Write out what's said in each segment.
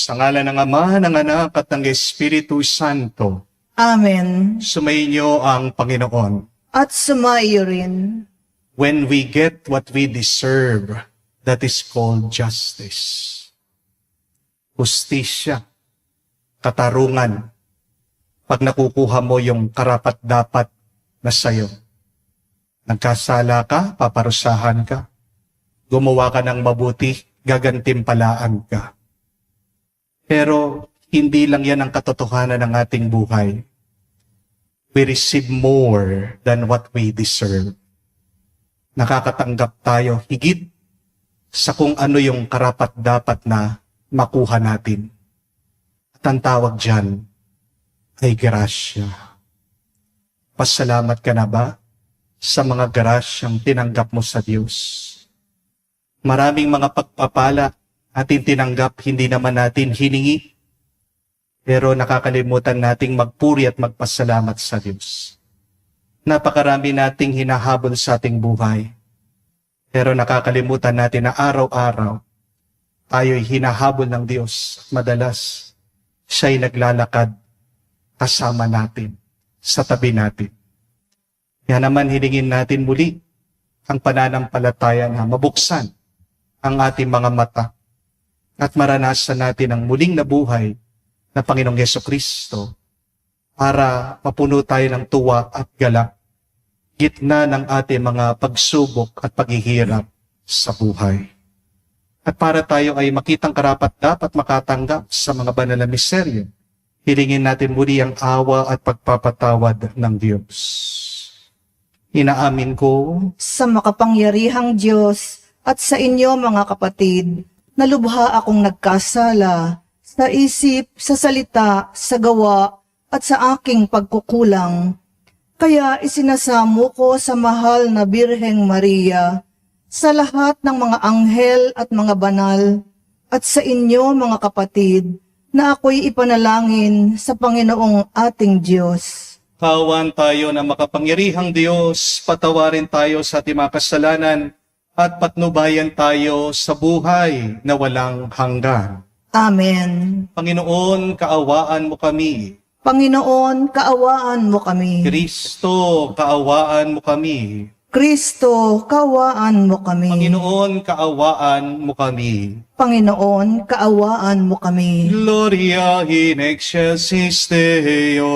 Sa ngalan ng Ama, ng Anak, at ng Espiritu Santo. Amen. Sumainyo ang Panginoon. At sumaiyo rin. When we get what we deserve, that is called justice. Hustisya, katarungan. Pag nakukuha mo yung karapat-dapat na sayo. Nagkasala ka, paparusahan ka. Gumawa ka ng mabuti, gagantimpalaan ka. Pero hindi lang yan ang katotohanan ng ating buhay. We receive more than what we deserve. Nakakatanggap tayo higit sa kung ano yung karapat-dapat na makuha natin. At ang tawag dyan ay grasya. Pasalamat ka na ba sa mga grasyang tinanggap mo sa Diyos? Maraming mga pagpapala ating tinanggap, hindi naman natin hiningi. Pero nakakalimutan nating magpuri at magpasalamat sa Diyos. Napakarami nating hinahabol sa ating buhay. Pero nakakalimutan natin na araw-araw tayo'y hinahabol ng Diyos. Madalas, siya'y naglalakad kasama natin, sa tabi natin. Kaya naman hilingin natin muli ang pananampalataya na mabuksan ang ating mga mata at maranasan natin ang muling nabuhay na Panginoong Jesucristo para mapuno tayo ng tuwa at galak gitna ng ating mga pagsubok at paghihirap sa buhay. At para tayo ay makitang karapat dapat makatanggap sa mga banal na miseryo, hilingin natin muli ang awa at pagpapatawad ng Diyos. Inaamin ko Sa makapangyarihang Diyos at sa inyo mga kapatid, na lubha akong nagkasala sa isip, sa salita, sa gawa, at sa aking pagkukulang. Kaya isinasamo ko sa mahal na Birheng Maria, sa lahat ng mga anghel at mga banal, at sa inyo mga kapatid, na ako'y ipanalangin sa Panginoong ating Diyos. kawan tayo na makapangyarihang Diyos, patawarin tayo sa ating mga kasalanan at patnubayan tayo sa buhay na walang hanggan. Amen. Panginoon, kaawaan mo kami. Panginoon, kaawaan mo kami. Kristo, kaawaan mo kami. Kristo, kaawaan mo kami. Panginoon, kaawaan mo kami. Panginoon, kaawaan mo kami. Gloria in excelsis Deo.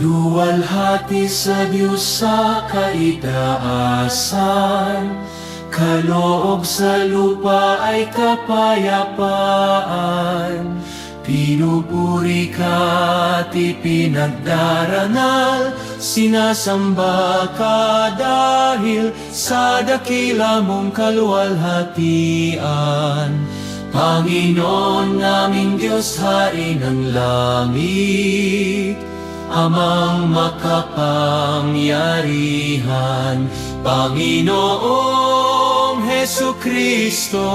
Luwalhati sa Diyos sa kaitaasan, kaloob sa lupa ay kapayapaan. Pinupuri ka at ipinagdarangal, sinasamba ka dahil sa dakila mong kaluwalhatian. Panginoon naming Diyos, Hain ng langit, Amang makapangyarihan, Panginoong Hesukristo,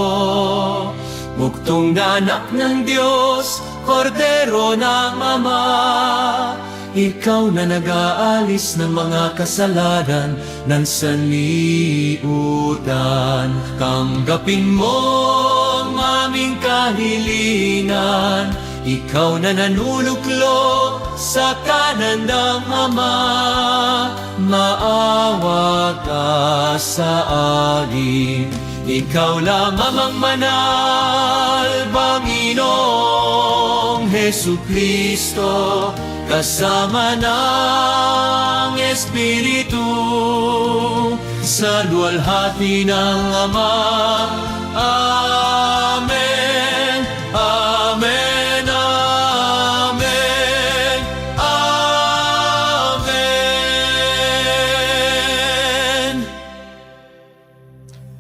buktong na anak ng Diyos, Kordero ng Ama. Ikaw na nag-aalis ng mga kasalanan ng sanlibutan. Tanggapin mo ang aming kahilingan, ikaw na nanuluklok sa kanan ng Ama. Maawa ka sa amin, ikaw lamang ang manal, Panginoong Hesukristo, kasama ng Espiritu, sa luwalhati ng Ama. Amen. Amen. Amen. Amen.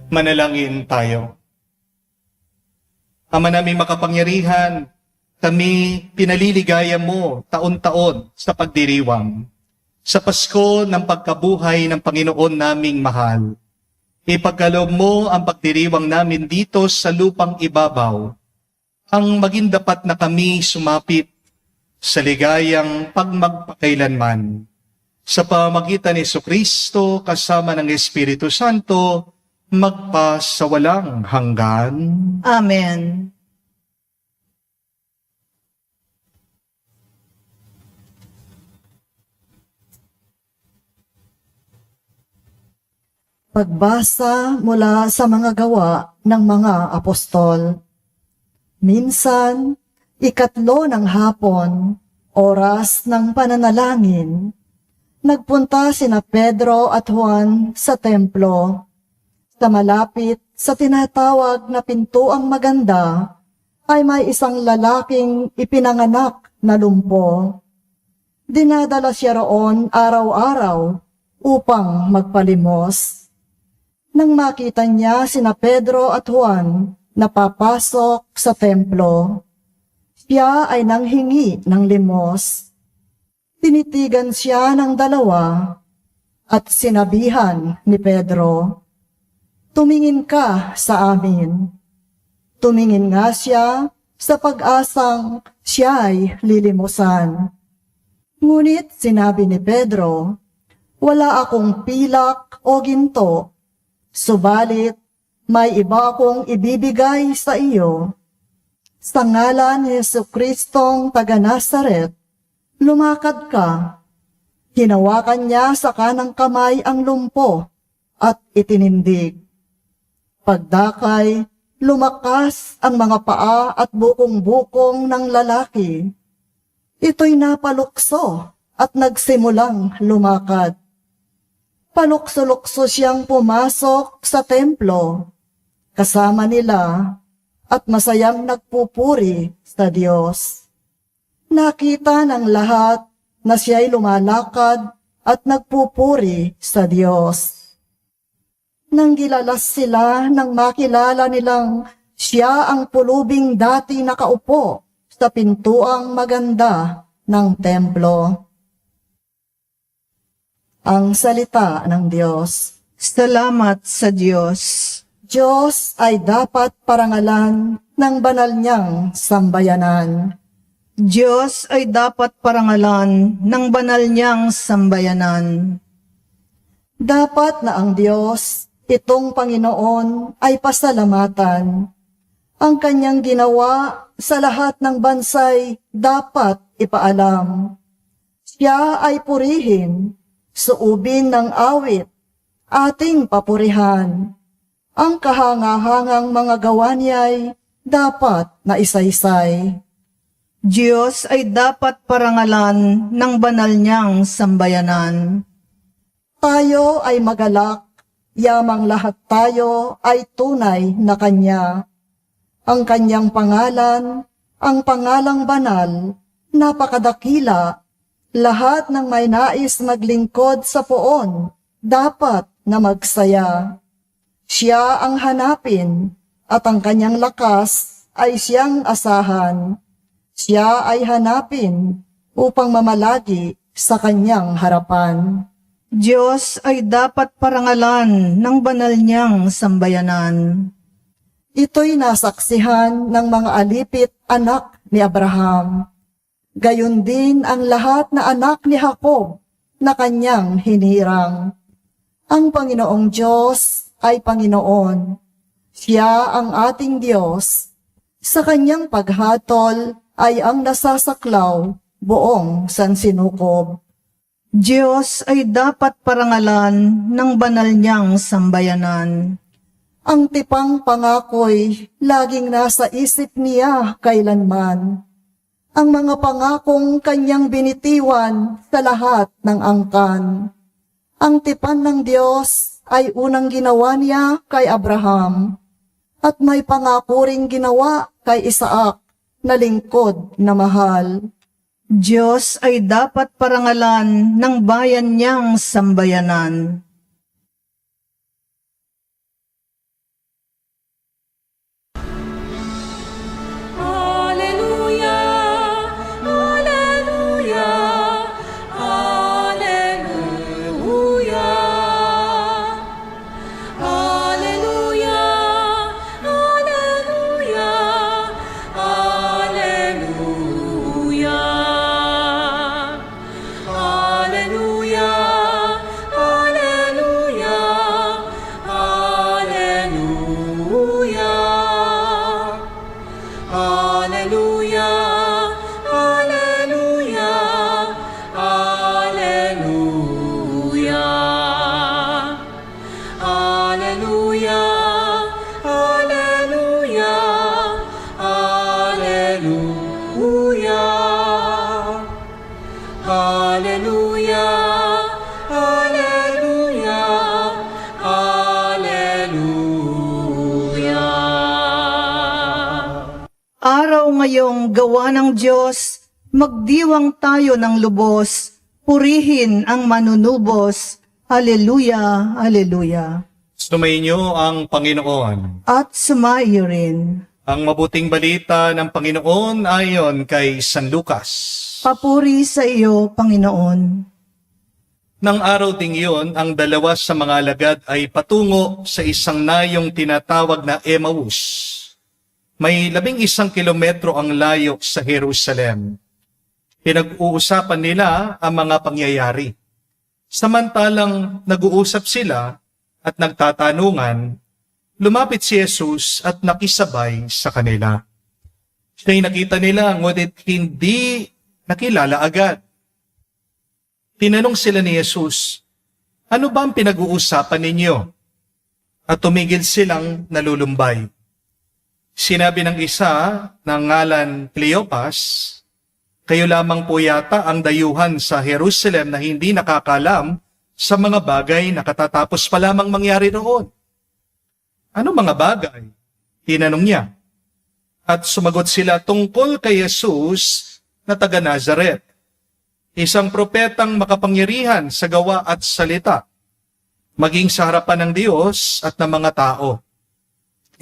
Manalangin tayo. Ama naming makapangyarihan, kami pinaliligaya mo taon-taon sa pagdiriwang. Sa Pasko ng pagkabuhay ng Panginoon naming mahal, ipagkaloob mo ang pagdiriwang namin dito sa lupang ibabaw ang maging dapat na kami sumapit sa ligayang pagmagpakailanman sa pamagitan ni Jesucristo kasama ng Espiritu Santo magpa sa walang hanggan. Amen. Pagbasa mula sa mga gawa ng mga apostol. Minsan, 3 ng hapon, oras ng pananalangin, nagpunta sina Pedro at Juan sa templo. Sa malapit sa tinatawag na pintuang maganda, ay may isang lalaking ipinanganak na lumpo. Dinadala siya roon araw-araw upang magpalimos. Nang makita niya sina Pedro at Juan na papasok sa templo, siya ay nanghingi ng limos. Tinitigan siya ng dalawa at sinabihan ni Pedro, "Tumingin ka sa amin." Tumingin nga siya sa pag-asang siya'y lilimusan. Ngunit sinabi ni Pedro, "Wala akong pilak o ginto, subalit may iba akong ibibigay sa iyo. Sa ngalan ni Jesucristong taga Nazaret, lumakad ka." Hinawakan niya sa kanang kamay ang lumpo at itinindig. Pagdakay, lumakas ang mga paa at bukong-bukong ng lalaki. Ito'y napalukso at nagsimulang lumakad. Palukso-lukso siyang pumasok sa templo, kasama nila at masayang nagpupuri sa Diyos. Nakita ng lahat na siya'y lumalakad at nagpupuri sa Diyos. Nang gilalas sila nang makilala nilang siya ang pulubing dati nakaupo sa pintuang maganda ng templo. Ang salita ng Diyos. Salamat sa Diyos. Diyos ay dapat parangalan ng banal niyang sambayanan. Diyos ay dapat parangalan ng banal niyang sambayanan. Dapat na ang Diyos, itong Panginoon, ay pasalamatan. Ang kanyang ginawa sa lahat ng bansay dapat ipaalam. Siya ay purihin, suubin ng awit, ating papurihan. Ang kahangahangang mga gawa niya'y dapat na isaysay. Diyos ay dapat parangalan ng banal niyang sambayanan. Tayo ay magalak, yamang lahat tayo ay tunay na Kanya. Ang Kanyang pangalan, ang pangalang banal, napakadakila. Lahat ng may nais maglingkod sa poon, dapat na magsaya. Siya ang hanapin, at ang Kanyang lakas ay siyang asahan. Siya ay hanapin upang mamalagi sa Kanyang harapan. Diyos ay dapat parangalan ng banal niyang sambayanan. Ito'y nasaksihan ng mga alipit anak ni Abraham. Gayon din ang lahat na anak ni Jacob na kanyang hinirang. Ang Panginoong Diyos ay Panginoon. Siya ang ating Diyos. Sa kanyang paghatol ay ang nasasaklaw buong sansinukob. Diyos ay dapat parangalan ng banal niyang sambayanan. Ang tipang pangako'y laging nasa isip niya kailanman. Ang mga pangakong kanyang binitiwan sa lahat ng angkan. Ang tipan ng Diyos ay unang ginawa niya kay Abraham at may pangako ring ginawa kay Isaac na lingkod na mahal. Diyos ay dapat parangalan ng bayan niyang sambayanan. Hallelujah, Hallelujah, Hallelujah, Hallelujah. Araw ngayong gawa ng Diyos, magdiwang tayo ng lubos, purihin ang manunubos. Haleluya, haleluya. Sumainyo ang Panginoon. At sumaiyo rin. Ang mabuting balita ng Panginoon ayon kay San Lucas. Papuri sa iyo, Panginoon. Nang araw ding iyon, ang dalawa sa mga alagad ay patungo sa isang nayong tinatawag na Emmaus. May 11 kilometro ang layo sa Jerusalem. Pinag-uusapan nila ang mga pangyayari. Samantalang nag-uusap sila at nagtatanungan, lumapit si Jesus at nakisabay sa kanila. Siya'y nakita nila, ngunit hindi nakilala agad. Tinanong sila ni Jesus, ano ba ang pinag-uusapan ninyo? At tumigil silang nalulumbay. Sinabi ng isa ng ngalan Cleopas, kayo lamang po yata ang dayuhan sa Jerusalem na hindi nakakalam sa mga bagay na katatapos pa lamang mangyari roon. Ano mga bagay? Tinanong niya. At sumagot sila tungkol kay Jesus na taga Nazaret, isang propetang makapangyarihan sa gawa at salita, maging sa harapan ng Diyos at ng mga tao.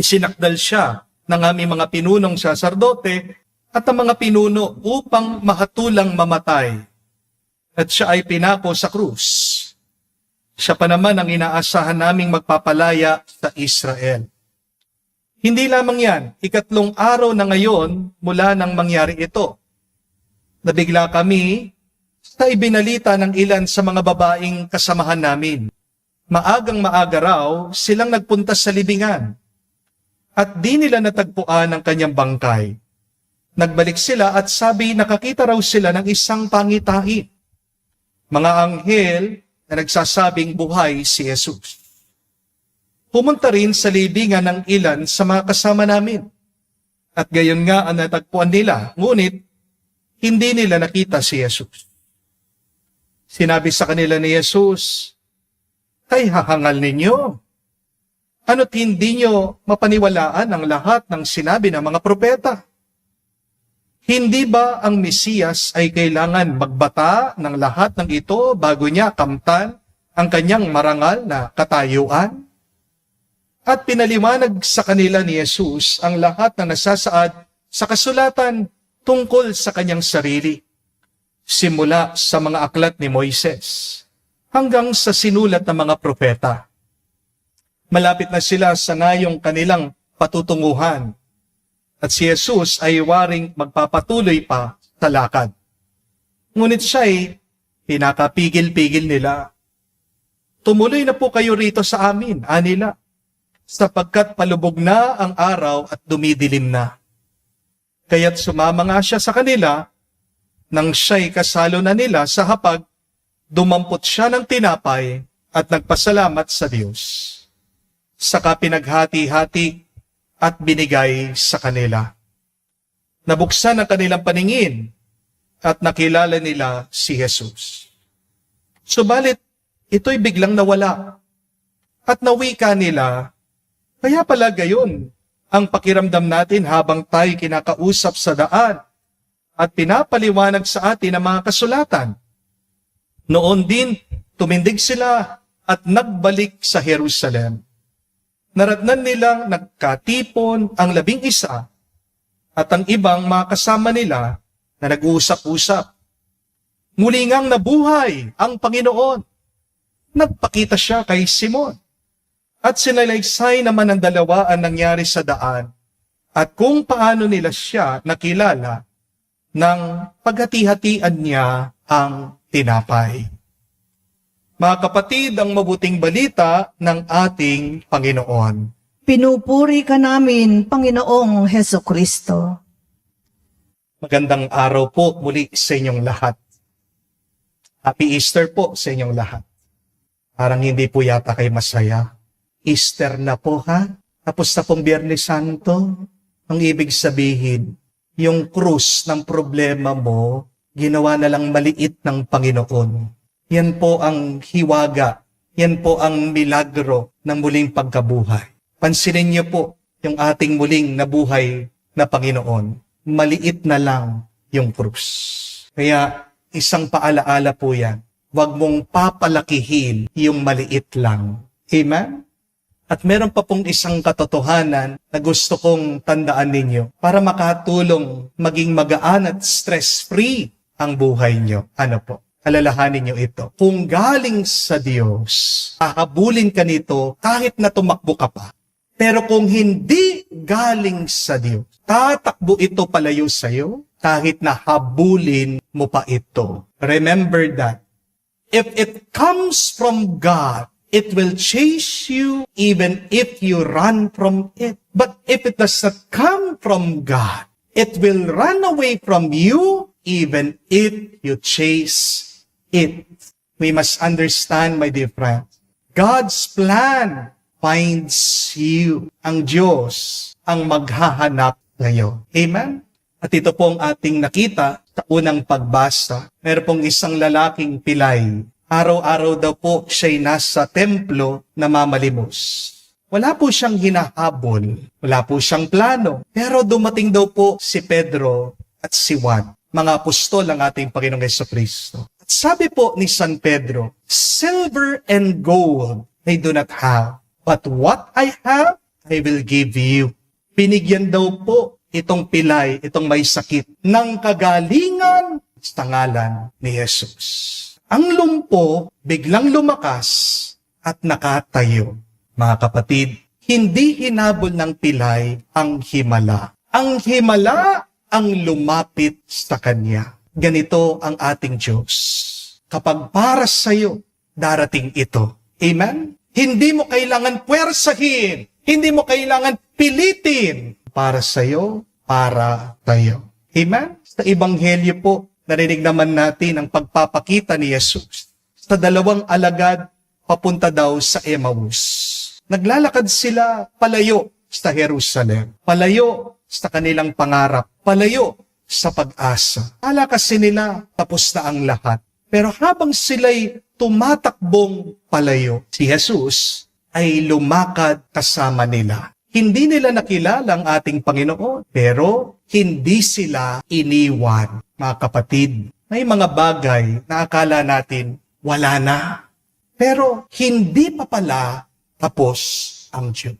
Isinakdal siya ng aming mga pinunong saserdote at ang mga pinuno upang mahatulang mamatay. At siya ay pinako sa krus. Siya pa naman ang inaasahan naming magpapalaya sa Israel. Hindi lamang yan, 3 araw na ngayon mula nang mangyari ito. Nabigla kami sa ibinalita ng ilan sa mga babaeng kasamahan namin. Maagang maaga raw silang nagpunta sa libingan at di nila natagpuan ang kanyang bangkay. Nagbalik sila at sabi nakakita raw sila ng isang pangitain. Mga anghel na nagsasabing buhay si Jesus. Pumunta rin sa libingan ng ilan sa mga kasama namin. At gayon nga ang natagpuan nila, ngunit hindi nila nakita si Jesus. Sinabi sa kanila ni Jesus, ay hahangal ninyo. Ano't hindi nyo mapaniwalaan ang lahat ng sinabi ng mga propeta? Hindi ba ang Mesiyas ay kailangan magbata ng lahat ng ito bago niya kamtan ang kanyang marangal na katayuan? At pinaliwanag sa kanila ni Jesus ang lahat na nasasaad sa kasulatan tungkol sa kanyang sarili, simula sa mga aklat ni Moises hanggang sa sinulat ng mga propeta. Malapit na sila sa nayong kanilang patutunguhan at si Jesus ay waring magpapatuloy pa sa lakad. Ngunit siya'y pinakapigil-pigil nila. Tumuloy na po kayo rito sa amin, anila, sapagkat palubog na ang araw at dumidilim na. Kaya't sumama nga siya sa kanila, nang siya'y kasalo na nila sa hapag, dumampot siya ng tinapay at nagpasalamat sa Diyos. Saka pinaghati-hati at binigay sa kanila. Nabuksan ang kanilang paningin at nakilala nila si Jesus. Subalit, ito'y biglang nawala at nawika nila, kaya pala gayon ang pakiramdam natin habang tayo kinakausap sa daan at pinapaliwanag sa atin ang mga kasulatan. Noon din, tumindig sila at nagbalik sa Jerusalem. Naratnan nilang nagkatipon ang 11 at ang ibang mga kasama nila na nag-uusap-usap. Muli ngang nabuhay ang Panginoon. Nagpakita siya kay Simon. At sinalaysay naman ang dalawa ang nangyari sa daan at kung paano nila siya nakilala nang paghati-hatian niya ang tinapay. Mga kapatid, ang mabuting balita ng ating Panginoon. Pinupuri ka namin, Panginoong Heso Kristo. Magandang araw po muli sa inyong lahat. Happy Easter po sa inyong lahat. Parang hindi po yata kayo masaya. Easter na po ha? Tapos na pong Biyernes Santo. Ang ibig sabihin, yung krus ng problema mo, ginawa na lang maliit ng Panginoon. Yan po ang hiwaga. Yan po ang milagro ng muling pagkabuhay. Pansinin niyo po yung ating muling nabuhay na Panginoon. Maliit na lang yung krus. Kaya isang paalaala po yan. Huwag mong papalakihin yung maliit lang. Amen? At meron pa pong isang katotohanan na gusto kong tandaan ninyo para makatulong maging magaan at stress-free ang buhay nyo. Ano po? Alalahanin nyo ito. Kung galing sa Diyos, hahabulin ka nito kahit na tumakbo ka pa. Pero kung hindi galing sa Diyos, tatakbo ito palayo sa iyo kahit na habulin mo pa ito. Remember that. If it comes from God, it will chase you even if you run from it. But if it does not come from God, it will run away from you even if you chase it. We must understand, my dear friends, God's plan finds you. Ang Diyos ang maghahanap ngayon. Amen? At ito pong ating nakita sa unang pagbasa. Meron pong isang lalaking pilay. Araw-araw daw po siya'y nasa templo na mamalimos. Wala po siyang hinahabol. Wala po siyang plano. Pero dumating daw po si Pedro at si Juan, mga apostol ng ating Panginoong Jesucristo. At sabi po ni San Pedro, "Silver and gold I do not have, but what I have, I will give you." Binigyan daw po itong pilay, itong may sakit, ng kagalingan sa ngalan ni Jesus. Ang lumpo biglang lumakas at nakatayo. Mga kapatid, hindi hinabol ng pilay ang himala. Ang himala ang lumapit sa kanya. Ganito ang ating Diyos. Kapag para sa iyo, darating ito. Amen? Hindi mo kailangan puwersahin. Hindi mo kailangan pilitin. Para sa iyo, para tayo. Amen? Sa Ebanghelyo po, narinig naman natin ang pagpapakita ni Jesus sa dalawang alagad papunta daw sa Emmaus. Naglalakad sila palayo sa Jerusalem, palayo sa kanilang pangarap, palayo sa pag-asa. Akala kasi nila tapos na ang lahat. Pero habang sila'y tumatakbong palayo, si Jesus ay lumakad kasama nila. Hindi nila nakilala ang ating Panginoon, pero hindi sila iniwan. Mga kapatid, may mga bagay na akala natin wala na. Pero hindi pa pala tapos ang Diyos.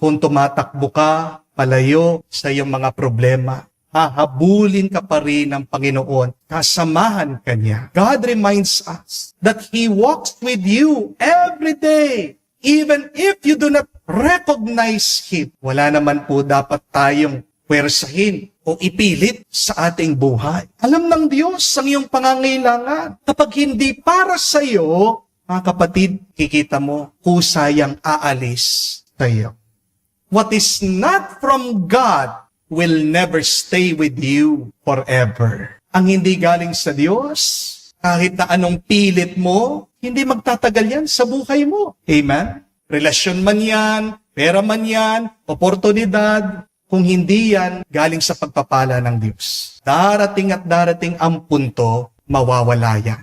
Kung tumatakbo ka palayo sa iyong mga problema, hahabulin ka pa rin ng Panginoon, kasamahan ka niya. God reminds us that He walks with you every day, even if you do not recognize Him. Wala naman po dapat tayong pwersahin o ipilit sa ating buhay. Alam ng Diyos ang iyong pangangailangan. Kapag hindi para sa iyo, mga kapatid, kikita mo, kusayang aalis sa iyo. What is not from God will never stay with you forever. Ang hindi galing sa Diyos, kahit na anong pilit mo, hindi magtatagal yan sa buhay mo. Amen? Relasyon man yan, pera man yan, oportunidad, kung hindi yan galing sa pagpapala ng Diyos. Darating at darating ang punto, mawawala yan.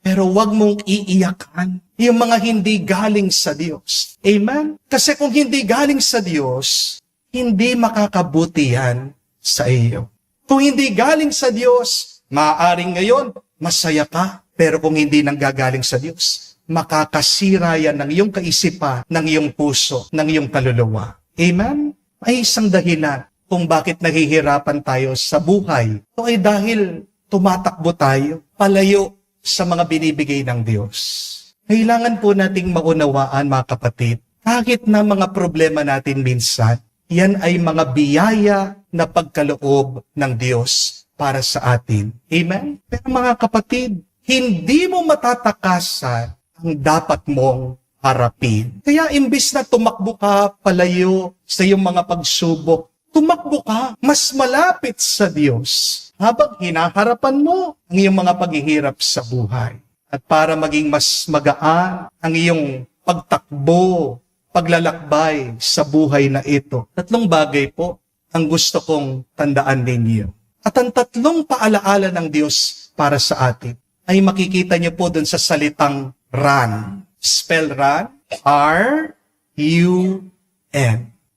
Pero wag mong iiyakan yung mga hindi galing sa Diyos. Amen? Kasi kung hindi galing sa Diyos, hindi makakabuti yan sa iyo. Kung hindi galing sa Diyos, maaaring ngayon, masaya ka. Pero kung hindi nanggagaling sa Diyos, makakasira yan ng iyong kaisipan, ng iyong puso, ng iyong kaluluwa. Amen? May isang dahilan kung bakit nahihirapan tayo sa buhay. Ito ay dahil tumatakbo tayo, palayo sa mga binibigay ng Diyos. Kailangan po nating maunawaan, mga kapatid, kahit na mga problema natin minsan, yan ay mga biyaya na pagkaloob ng Diyos para sa atin. Amen? Pero mga kapatid, hindi mo matatakasan ang dapat mong harapin. Kaya imbis na tumakbo ka palayo sa iyong mga pagsubok, tumakbo ka mas malapit sa Diyos habang hinaharapan mo ang iyong mga paghihirap sa buhay. At para maging mas magaan ang iyong pagtakbo, paglalakbay sa buhay na ito. Tatlong bagay po ang gusto kong tandaan ninyo. At ang tatlong paalaala ng Diyos para sa atin ay makikita niyo po dun sa salitang run. Spell run, R-U-N.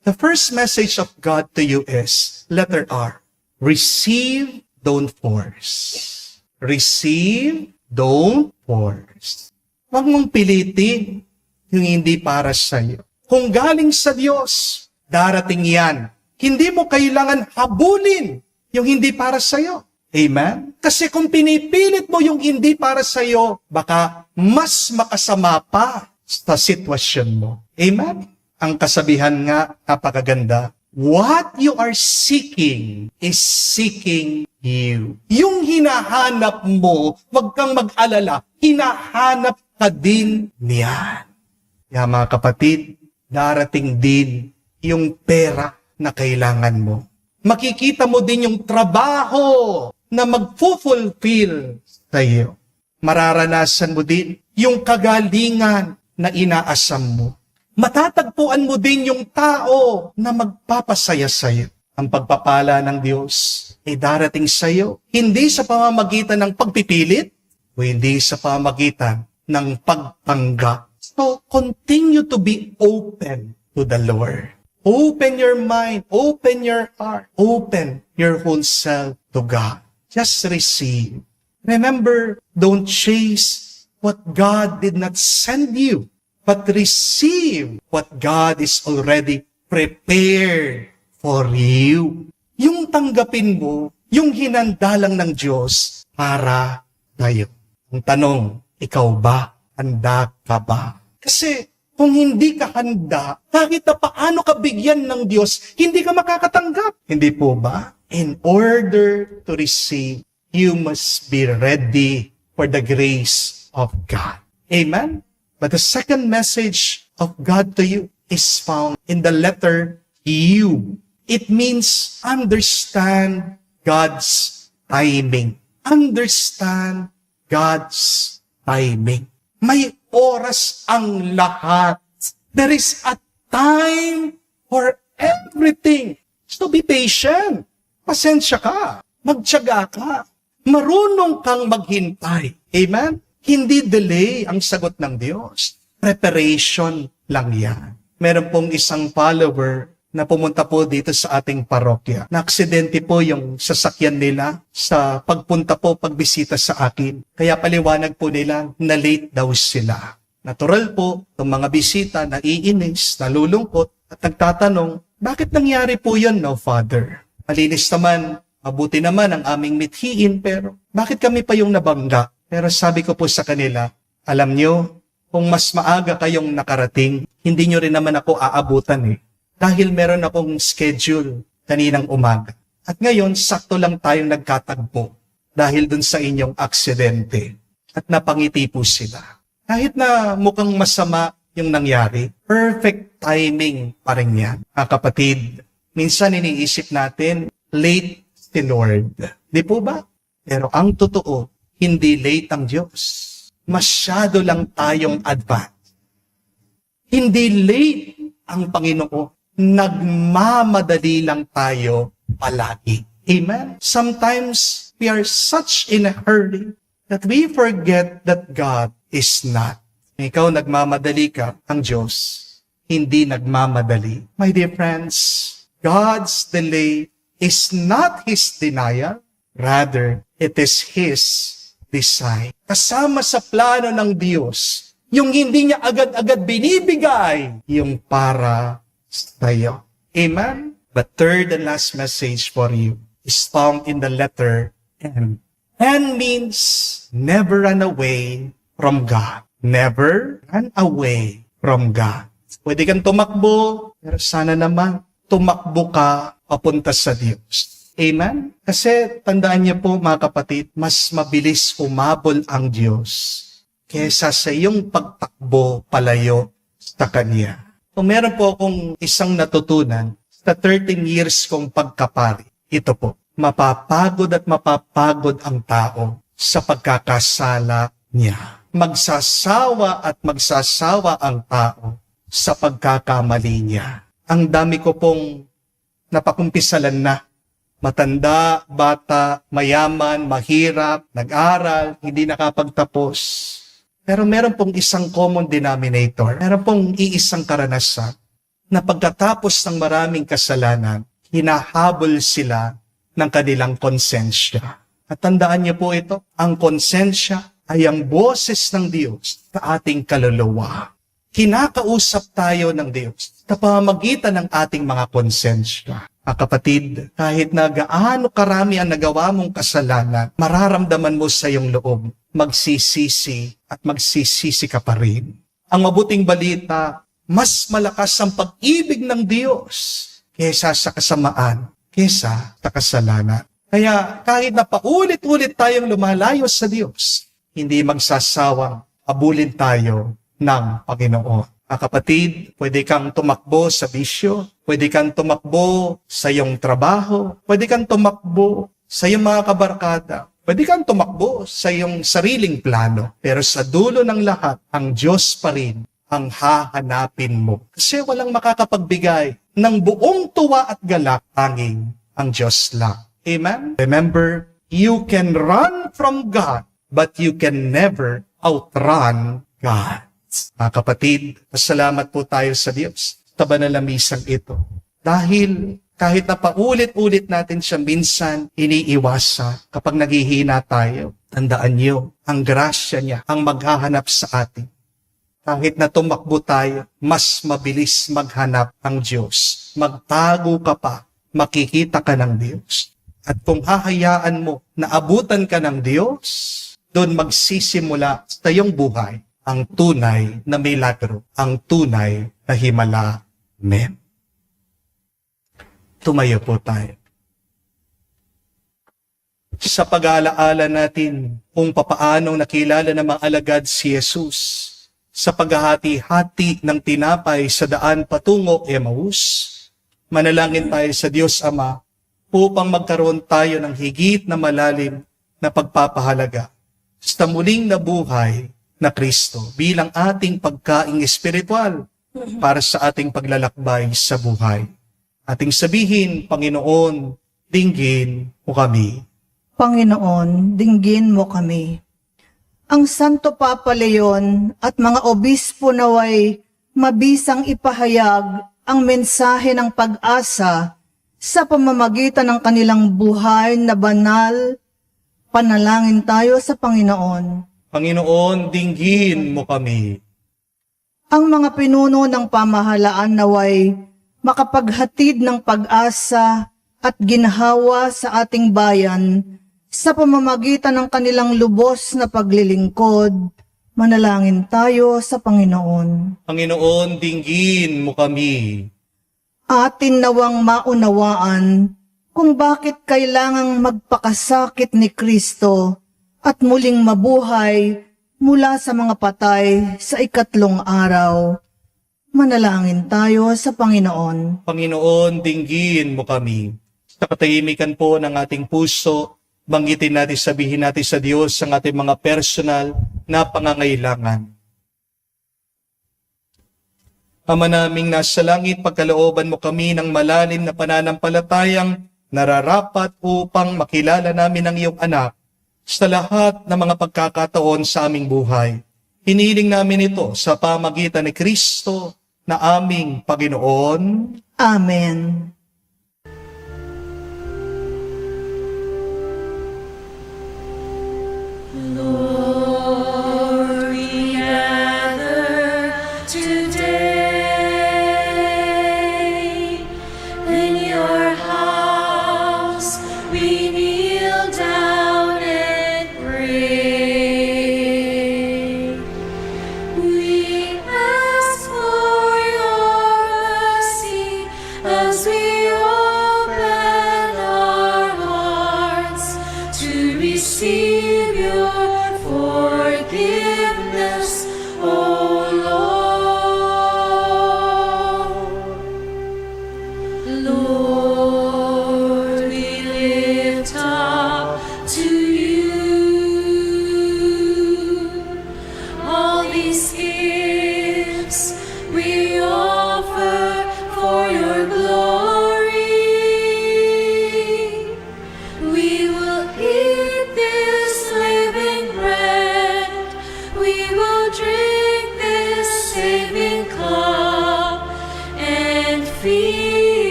The first message of God to you is, letter R, receive, don't force. Receive, don't force. Huwag mong pilitin yung hindi para sa iyo. Kung galing sa Diyos, darating yan. Hindi mo kailangan habulin yung hindi para sa iyo. Amen? Kasi kung pinipilit mo yung hindi para sa iyo, baka mas makasama pa sa sitwasyon mo. Amen? Ang kasabihan nga, napakaganda, what you are seeking is seeking you. Yung hinahanap mo, wag kang mag-alala, hinahanap ka din niyan. Kaya mga kapatid, darating din yung pera na kailangan mo. Makikita mo din yung trabaho na mag-fulfill sa iyo. Mararanasan mo din yung kagalingan na inaasam mo. Matatagpuan mo din yung tao na magpapasaya sa iyo. Ang pagpapala ng Diyos ay darating sa iyo, hindi sa pamamagitan ng pagpipilit, o hindi sa pamamagitan ng pagtanggap. So, continue to be open to the Lord. Open your mind, open your heart, open your whole self to God. Just receive. Remember, don't chase what God did not send you, but receive what God is already prepared for you. Yung tanggapin mo, yung hinanda lang ng Diyos para tayo. Ang tanong, ikaw ba? Handa ka ba? Kasi kung hindi ka handa, kahit na paano ka bigyan ng Diyos, hindi ka makakatanggap. Hindi po ba? In order to receive, you must be ready for the grace of God. Amen? But the second message of God to you is found in the letter U. It means understand God's timing. Understand God's timing. May oras ang lahat. There is a time for everything. So be patient. Pasensya ka. Magtiyaga ka. Marunong kang maghintay. Amen? Hindi delay ang sagot ng Diyos. Preparation lang yan. Meron pong isang follower na pumunta po dito sa ating parokya. Na-aksidente po yung sasakyan nila sa pagpunta po, pagbisita sa akin. Kaya paliwanag po nila na late daw sila. Natural po, itong mga bisita, naiinis, nalulungkot, at nagtatanong, bakit nangyari po yun, no, Father? Malinis naman, mabuti naman ang aming mithiin, pero bakit kami pa yung nabangga? Pero sabi ko po sa kanila, alam nyo, kung mas maaga kayong nakarating, hindi nyo rin naman ako aabutan eh. Dahil meron akong schedule kaninang umaga. At ngayon, sakto lang tayong nagkatagpo dahil dun sa inyong aksidente. At napangiti po sila. Kahit na mukhang masama yung nangyari, perfect timing pa rin yan. Kapatid, minsan iniisip natin, late si Lord. Di po ba? Pero ang totoo, hindi late ang Diyos. Masyado lang tayong advance. Hindi late ang Panginoon. Nagmamadali lang tayo palagi. Amen? Sometimes, we are such in a hurry that we forget that God is not. Ikaw nagmamadali ka, ang Diyos hindi nagmamadali. My dear friends, God's delay is not His denial, rather, it is His design. Kasama sa plano ng Diyos, yung hindi niya agad-agad binibigay, yung para tayo. Amen? But third and last message for you is found in the letter N. N means never run away from God. Never run away from God. Pwede kang tumakbo, pero sana naman tumakbo ka papunta sa Diyos. Amen? Kasi tandaan niyo po mga kapatid, mas mabilis umabol ang Diyos kesa sa iyong pagtakbo palayo sa Kanya. Kung meron po akong isang natutunan sa 13 years kong pagkapari, ito po, mapapagod at mapapagod ang tao sa pagkakasala niya. Magsasawa at magsasawa ang tao sa pagkakamali niya. Ang dami ko pong napakumpisalan na Matanda, bata, mayaman, mahirap, nag-aral, hindi nakapagtapos. Pero meron pong isang common denominator. Meron pong iisang karanasan na pagkatapos ng maraming kasalanan, hinahabol sila ng kanilang konsensya. At tandaan niyo po ito, ang konsensya ay ang boses ng Diyos sa ating kaluluwa. Kinakausap tayo ng Diyos sa pamamagitan ng ating mga konsensya. Kapatid, kahit na gaano karami ang nagawa mong kasalanan, mararamdaman mo sa iyong loob, magsisisi at magsisisi ka pa rin. Ang mabuting balita, mas malakas ang pag-ibig ng Diyos kesa sa kasamaan, kesa sa kasalanan. Kaya kahit na paulit-ulit tayong lumalayo sa Diyos, hindi magsasawang abulin tayo ng Panginoon. Kapatid, pwede kang tumakbo sa bisyo, pwede kang tumakbo sa iyong trabaho, pwede kang tumakbo sa iyong mga kabarkada, pwede kang tumakbo sa iyong sariling plano. Pero sa dulo ng lahat, ang Diyos pa rin ang hahanapin mo. Kasi walang makakapagbigay ng buong tuwa at galak, tanging ang Diyos lang. Amen? Remember, you can run from God, but you can never outrun God. Mga kapatid, pasalamat po tayo sa Diyos sa banal na misang ito. Dahil kahit na paulit-ulit natin siya minsan iniiwasa kapag naghihina tayo, tandaan niyo, ang grasya niya ang maghahanap sa atin. Kahit na tumakbo tayo, mas mabilis maghanap ang Diyos. Magtago ka pa, makikita ka ng Diyos. At kung hahayaan mo na abutan ka ng Diyos, doon magsisimula sa iyong buhay ang tunay na milagro, ang tunay na himala. Amen. Tumayo po tayo. Sa pag-aalaala natin kung papaanong nakilala ng mga alagad si Jesus sa paghahati-hati ng tinapay sa daan patungo Emmaus, manalangin tayo sa Diyos Ama upang magkaroon tayo ng higit na malalim na pagpapahalaga sa muling nabuhay na Kristo bilang ating pagkaing espiritual para sa ating paglalakbay sa buhay. Ating sabihin, Panginoon, dinggin mo kami. Panginoon, dinggin mo kami. Ang Santo Papa Leon at mga obispo naway mabisang ipahayag ang mensahe ng pag-asa sa pamamagitan ng kanilang buhay na banal. Panalangin tayo sa Panginoon. Panginoon, dinggin mo kami. Ang mga pinuno ng pamahalaan naway makapaghatid ng pag-asa at ginhawa sa ating bayan sa pamamagitan ng kanilang lubos na paglilingkod. Manalangin tayo sa Panginoon. Panginoon, dinggin mo kami. Atin nawang maunawaan kung bakit kailangang magpakasakit ni Kristo at muling mabuhay mula sa mga patay sa ikatlong araw. Manalangin tayo sa Panginoon. Panginoon, dinggin mo kami. Sa katahimikan po ng ating puso, banggitin natin, sabihin natin sa Diyos ang ating mga personal na pangangailangan. Ama naming nasa langit, pagkalooban mo kami ng malalim na pananampalatayang nararapat upang makilala namin ang iyong anak sa lahat ng mga pagkakataon sa aming buhay. Hinihiling namin ito sa pamagitan ni Kristo na aming Panginoon. Amen. Lord, we gather today in your house. We kneel down and pray. We ask for your mercy as we open our hearts to receive your forgiveness, O Lord. Lord, we lift up to you all these gifts we offer for your glory.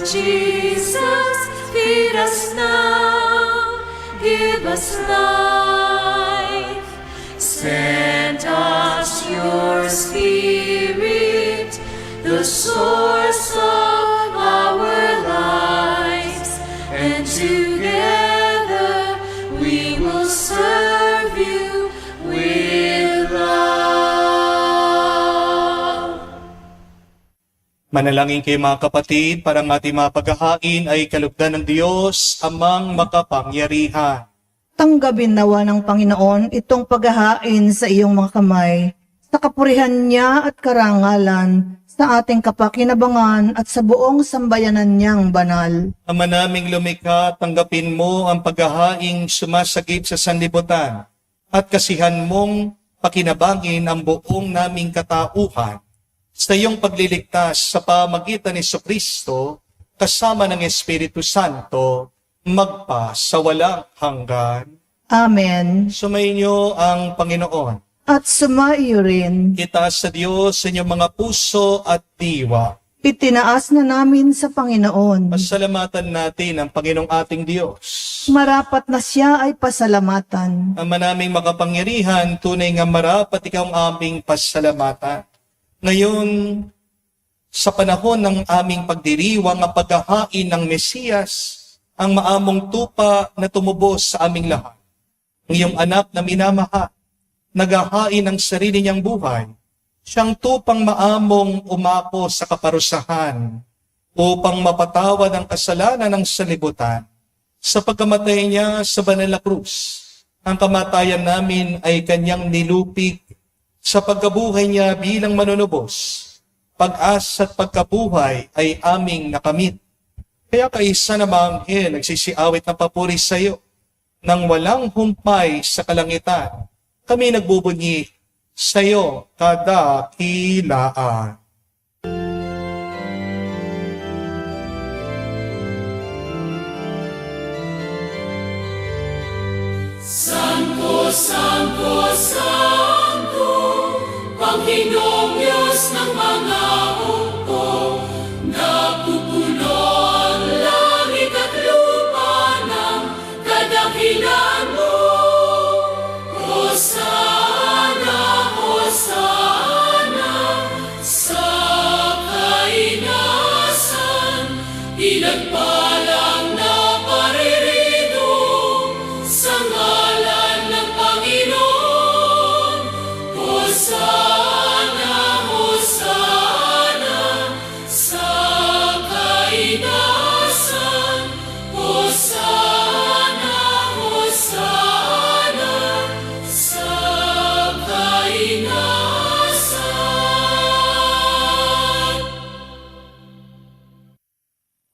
Jesus, feed us now, give us life. Send us your Spirit, the source of our lives, and together we will serve you with love. Manalangin kayo mga kapatid, para ang ating mga paghahain ay kalugdan ng Diyos, amang makapangyarihan. Tanggapin nawa ng Panginoon itong paghahain sa iyong mga kamay, sa kapurihan niya at karangalan, sa ating kapakinabangan at sa buong sambayanan niyang banal. Ama naming lumikha, tanggapin mo ang paghahaing sumasagip sa sanlibutan at kasihan mong pakinabangin ang buong naming katauhan sa iyong pagliligtas sa pamagitan ni Jesucristo kasama ng Espiritu Santo magpa sa walang hanggan. Amen. Sumainyo ang Panginoon. At sumaiyo rin, Itaas sa Diyos sa inyong mga puso at diwa. itinaas na namin sa Panginoon. Pasalamatan natin ang Panginoong ating Diyos. Marapat na siya ay pasalamatan. Ama naming makapangyarihan, tunay nga marapat ikaw ang aming pasalamatan. Ngayon, sa panahon ng aming pagdiriwang ang paghahain ng Mesiyas, ang maamong tupa na tumubos sa aming lahat. Ang iyong anak na minamahal, naghahain ng sarili niyang buhay, siyang tupang maamong umako sa kaparusahan upang mapatawad ang kasalanan ng sanlibutan. Sa pagkamatay niya sa banal na krus, ang kamatayan namin ay kanyang nilupig. Sa pagkabuhay niya bilang manunubos, pag-asa at pagkabuhay ay aming nakamit. Kaya kaisa na mga anghel nagsisiawit ng papuri sa iyo, nang walang humpay sa kalangitan, kami nagbubunyi sa iyo kadakilaan. Santo, Santo, Santo, Panginoong Diyos ng mga hukbo, napupuno ang langit at lupa ng kadakilaan mo. Hosana, Hosana, sa kainasan, pinagpalang na paririto sa ngalan ng Panginoon. Hosana, Hosana, sa kainasan. Hosana, Hosana, sa kainasan.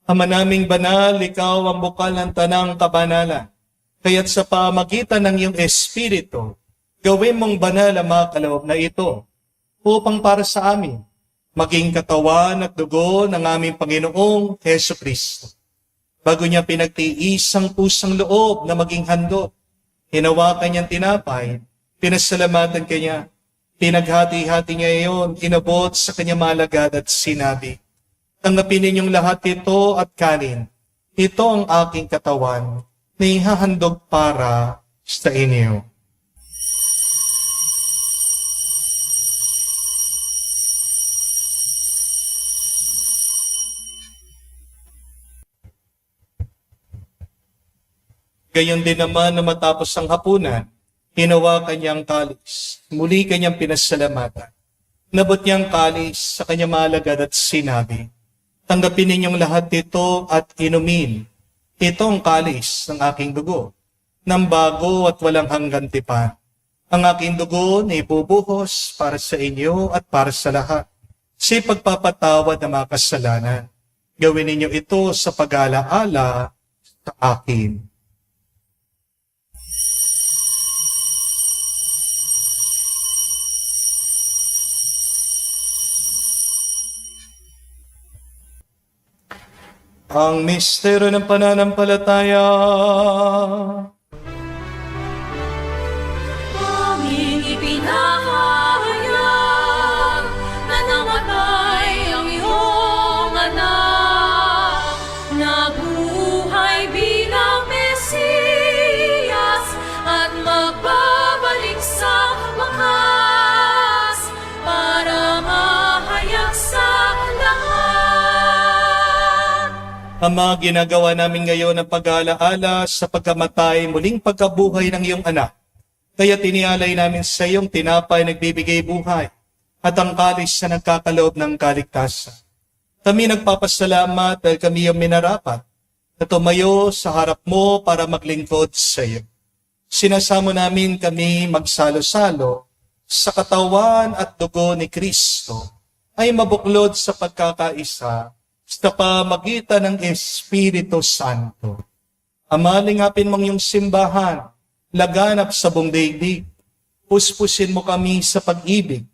Ama naming banal, ikaw ang bukal ng tanang kabanalan. Kaya't sa pamagitan ng iyong Espiritu, gawin mong banal ang mga kaloob na ito upang para sa amin, maging katawan at dugo ng aming Panginoong Heso Kristo. Bago niya pinagtiis ang pusang loob na maging handog, hinawakan niyang tinapay, pinasalamatan kanya, pinaghati-hati niya iyon, inabot sa kanyang malagad at sinabi, tanggapin ninyong lahat ito at kanin. Ito ang aking katawan na ihahandog para sa inyo. Gayon din naman na matapos ang hapunan, hinawakan niya ang kalis. Muli kanyang pinasalamatan. Nabot niya ang kalis sa kanyang malagad at sinabi, tanggapin ninyong lahat ito at inumin. Ito ang kalis ng aking dugo, ng bago at walang hanggan tipan. Ang aking dugo na ibubuhos para sa inyo at para sa lahat, sa pagpapatawad ng mga kasalanan. Gawin ninyo ito sa pag-alaala sa akin. Ang misteryo ng pananampalataya. Aming ipinahayag na namatay ang iyong anak Ama, ginagawa namin ngayon ang pag-aalaala sa pagkamatay, muling pagkabuhay ng iyong anak. Kaya tinialay namin sa iyong tinapay nagbibigay buhay at ang kalis na nagkakaloob ng kaligtasan. Kami nagpapasalamat dahil kami yung minarapat na tumayo sa harap mo para maglingkod sa iyo. Sinasamo namin kami magsalo-salo sa katawan at dugo ni Kristo ay mabuklod sa pagkakaisa sa pamagitan ng Espiritu Santo. Ama, lingapin mong iyong simbahan, laganap sa buong daigdig. Puspusin mo kami sa pag-ibig.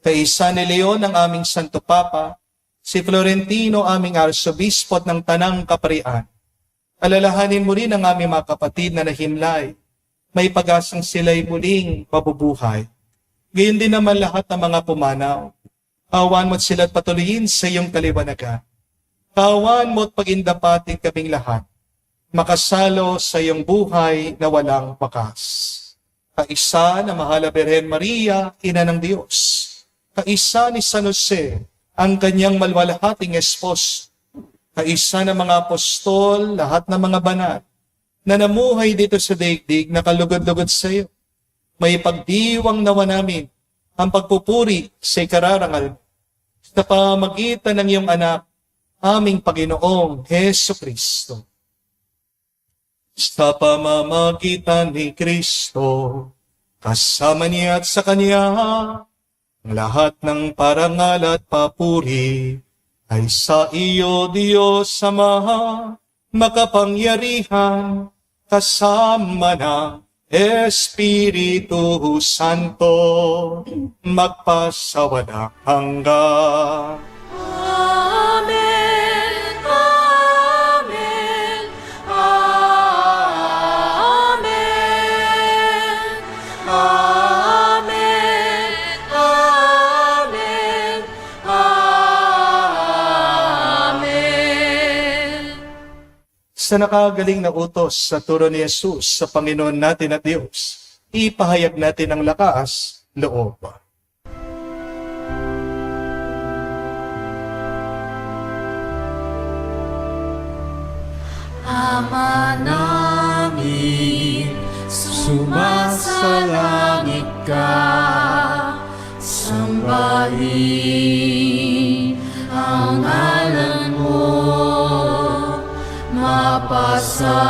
Kaisa ni Leon ang aming Santo Papa, si Florentino aming Arsobispo ng Tanang Kaparian. Alalahanin mo rin ang aming mga kapatid na nahimlay. May pag-asang sila'y muling mabubuhay. Gayon din naman lahat ng mga pumanaw. Awan mo't sila't patuloyin sa iyong kaliwanagan. Kawan mo't pagindapatin kaming lahat. Makasalo sa iyong buhay na walang wakas. Kaisa na Mahal na Birhen Maria, Ina ng Diyos. Kaisa ni San Jose, ang kanyang malwalhating esposo. Kaisa ng mga apostol, lahat ng mga banal, na namuhay dito sa daigdig na kalugod-lugod sa iyo. May pagdiwang nawa namin ang pagpupuri sa ikararangal sa pamagitan ng iyong anak, aming Panginoong Heso Kristo. Sa pamamagitan ni Kristo, kasama niya at sa Kanya, ang lahat ng parangal at papuri ay sa iyo, Diyos Ama, makapangyarihan, kasama ng Espiritu Santo, magpasawalang hanggan. Amen, Amen, Amen, Amen, Amen, Amen. Sa nakagaling na utos sa turo ni Jesus sa Panginoon natin at Diyos, ipahayag natin ang lakas, loob. Ama namin, sumasalangit ka, sambahin ang ngalan mo, mapasa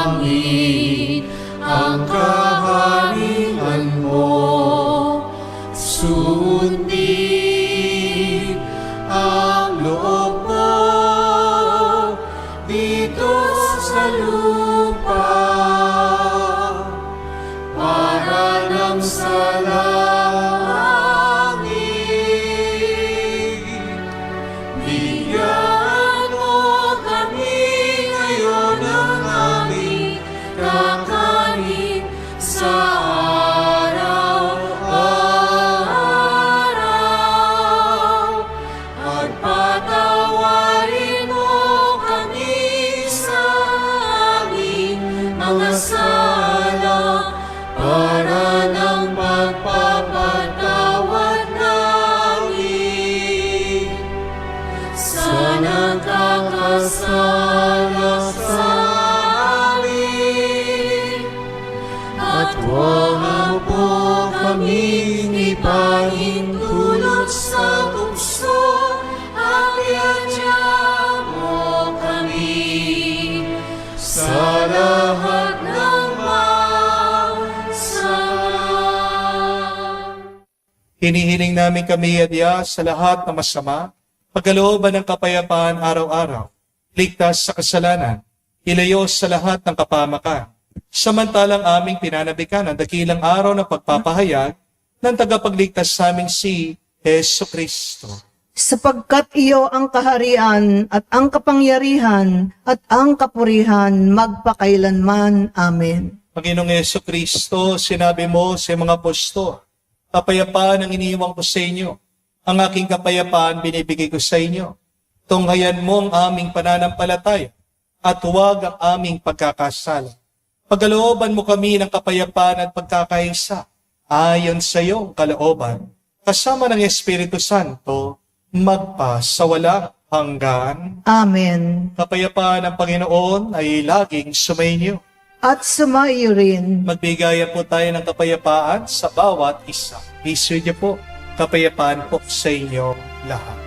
amin ang kaharian mo, sundin ang loob mo dito sa lupa para nang sa langit. Bigyan mo kami ngayon ng aming kakanin sa araw-araw at patawarin mo kami sa aming mga sala para ng pagpapatawad namin sa nagkakasala sa amin. At huwag mo po kaming ipahintulot sa tukso, at iadya mo kami sa lahat ng masama. Hinihiling namin kami adya sa lahat ng masama, pagkalooban ng kapayapaan araw-araw, ligtas sa kasalanan, ilayo sa lahat ng kapamakan. Samantalang aming pinanabikan ang dakilang araw ng pagpapahayag ng tagapagligtas sa aming si Heso Kristo. Sapagkat iyo ang kaharian at ang kapangyarihan at ang kapurihan magpakailanman. Amen. Panginoong Heso Kristo, sinabi mo sa mga apostol, kapayapaan ang iniiwan ko sa inyo. Ang aking kapayapaan binibigay ko sa inyo. Tunghayan mo ang aming pananampalataya at huwag ang aming pagkakasala. Pagkalooban mo kami ng kapayapaan at pagkakaisa ayon sa iyong kalooban, kasama ng Espiritu Santo, magpa sa walang hanggan. Amen. Kapayapaan ng Panginoon ay laging sumainyo. At sumaiyo rin. Magbigayan po tayo ng kapayapaan sa bawat isa. Iso niyo po, kapayapaan po sa inyong lahat.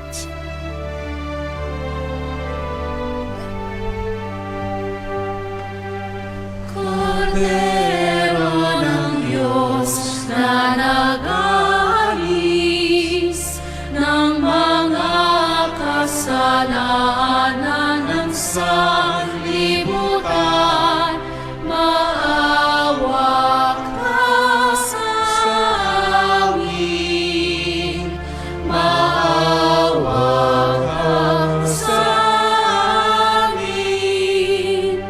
Kordero ng Diyos na nag-aalis ng mga kasalanan ng sanlibutan, maawa ka sa amin. Maawa ka sa amin.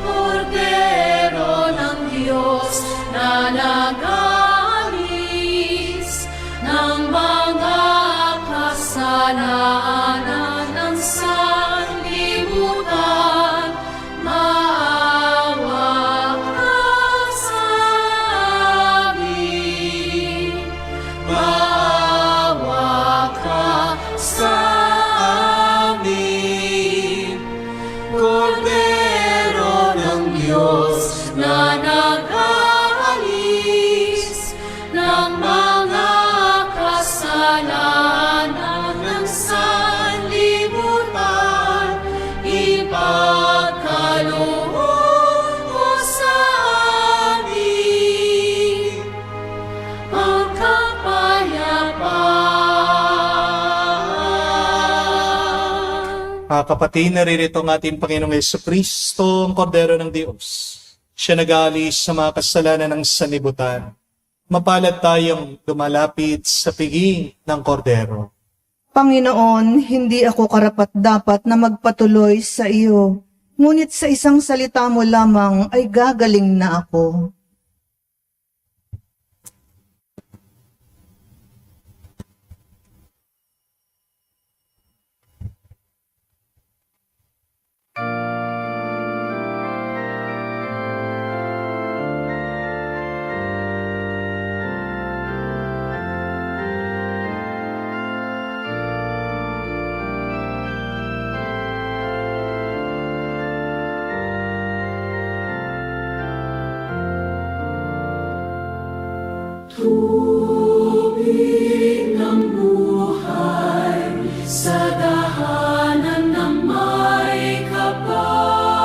Kordero ng Diyos na nag-aalis ng mga kasalanan ng sanlibutan, maawa ka sa amin. Maawa ka sa amin. Kordero ng Diyos na nag-aalis ng mga kasalanan ng sanlibutan, ipagkaloob mo sa amin ang kapayapaan. Mga kapatid, naririto ang ating Panginoong Jesucristo, ang Kordero ng Diyos. Siya nag-aalis sa mga kasalanan ng sanlibutan. Mapalad tayong lumalapit sa piging ng Kordero. Panginoon, hindi ako karapat-dapat na magpatuloy sa iyo. Ngunit sa isang salita mo lamang ay gagaling na ako. Tubig ng buhay sa dahanan ng may kapal.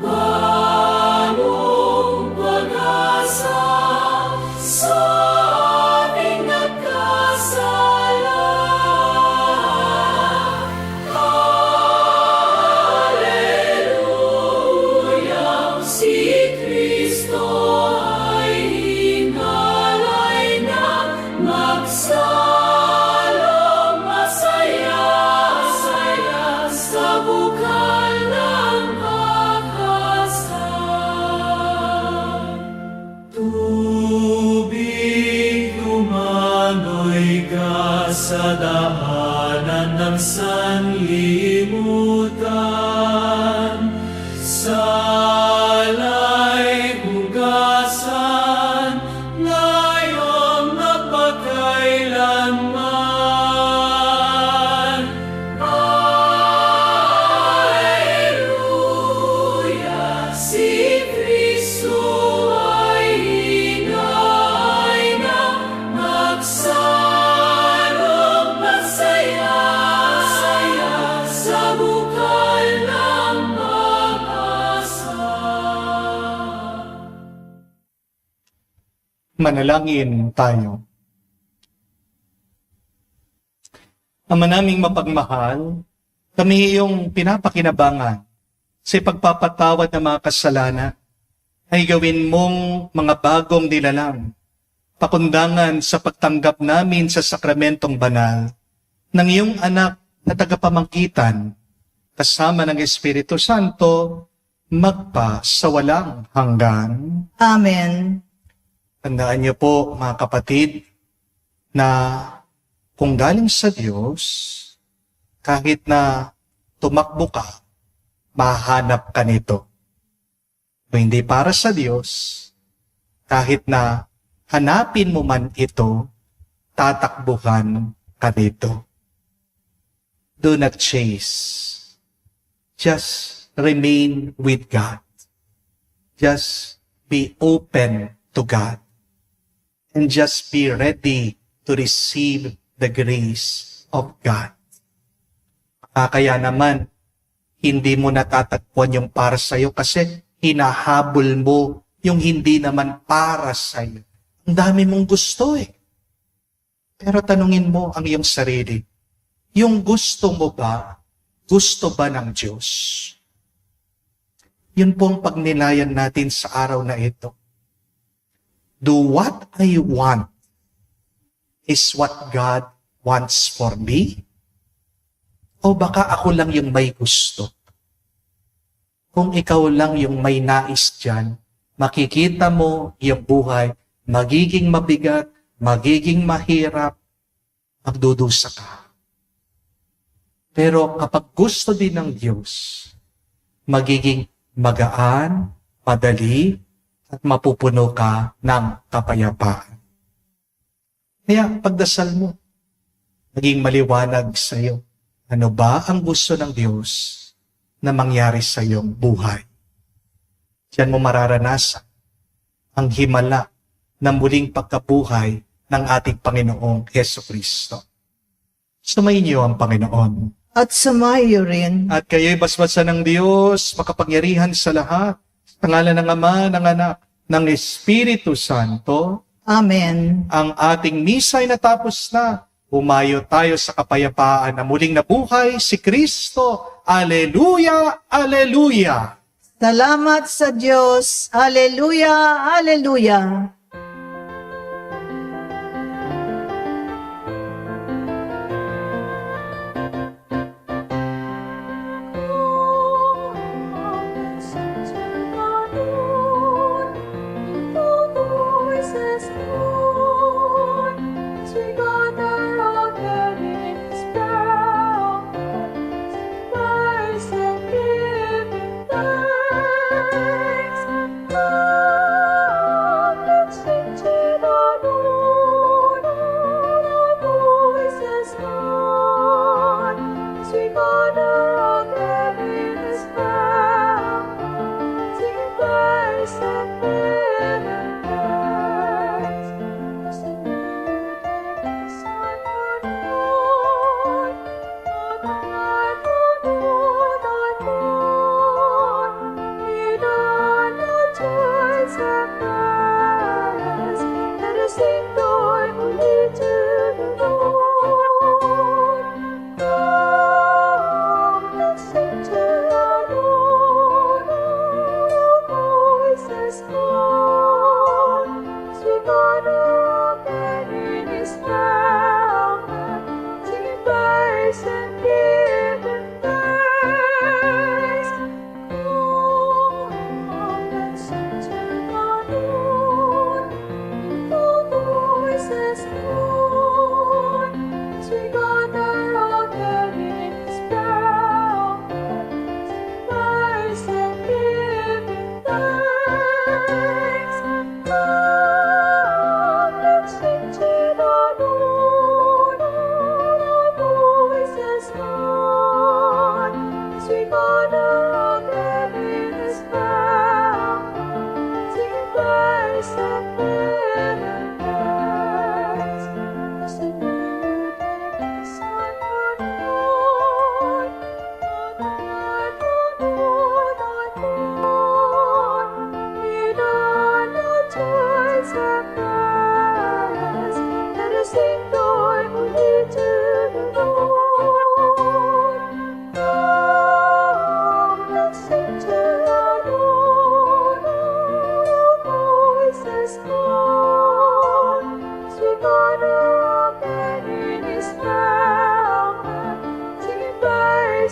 Bagong pag-asa sa aming nagkasala. Hallelujah! Si Kristo ay hinalay na magsalong masaya-saya sa bukal ng bakasan. Tubig lumanoy ka sa daanan ng sanlibutan, salay hugasan, ngayong magpakailanman. Hallelujah! Si Kristo ay hinay na magsalong masaya-saya sa bukal ng bakasan. Manalangin tayo. Ama naming mapagmahal, kami iyong pinapakinabangan sa pagpapatawad ng mga kasalanan ay gawin mong mga bagong nilalang, pakundangan sa pagtanggap namin sa sakramentong banal ng iyong anak na tagapamanggitan kasama ng Espiritu Santo magpa sa walang hanggan. Amen. Tandaan niyo po, mga kapatid, na kung galing sa Diyos, kahit na tumakbo ka, mahanap ka nito. Kung hindi para sa Diyos, kahit na hanapin mo man ito, tatakbuhan ka nito. Do not chase. Just remain with God. Just be open to God. And just be ready to receive the grace of God. Kaya naman, hindi mo natatagpuan yung para sa'yo kasi hinahabol mo yung hindi naman para sa'yo. Ang dami mong gusto eh. Pero tanungin mo ang iyong sarili, yung gusto mo ba, gusto ba ng Diyos? Yun pong pagnilayan natin sa araw na ito. Do what I want is what God wants for me? O baka ako lang yung may gusto? Kung ikaw lang yung may nais dyan, makikita mo yung buhay magiging mabigat, magiging mahirap, magdudusa ka. Pero kapag gusto din ng Diyos, magiging magaan, madali, at mapupuno ka ng kapayapaan. Kaya pagdasal mo, maging maliwanag sa iyo. Ano ba ang gusto ng Diyos na mangyari sa iyong buhay? Diyan mo mararanasan ang himala ng muling pagkabuhay ng ating Panginoong Jesucristo. Sumayin niyo ang Panginoon. At sumayo rin. At kayo'y basbasan ng Diyos, makapangyarihan sa lahat, sa ngalan ng Ama, ng Anak, ng Espiritu Santo. Amen. Ang ating misa ay natapos na. Umayo tayo sa kapayapaan na muling nabuhay si Kristo. Aleluya! Aleluya! Salamat sa Diyos. Hallelujah! Hallelujah!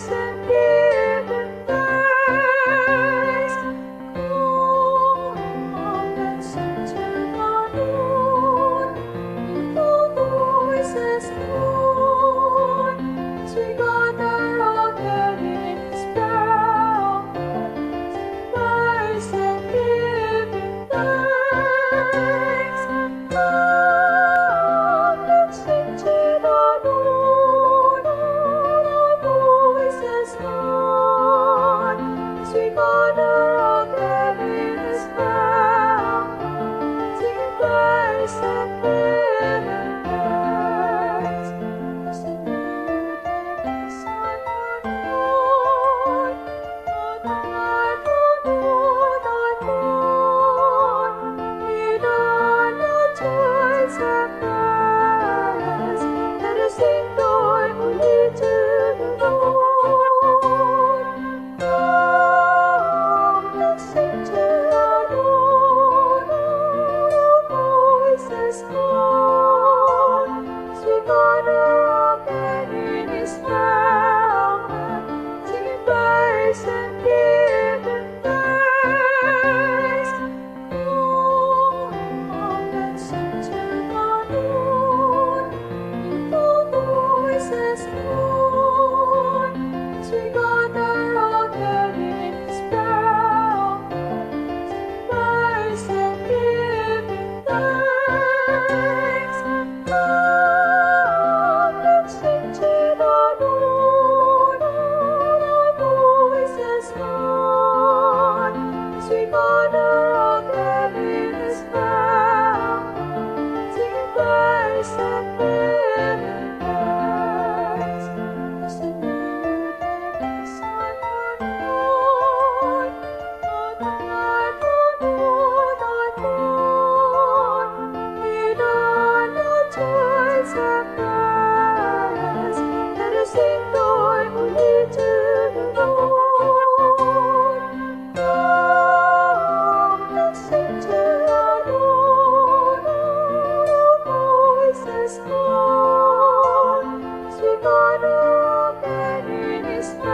and give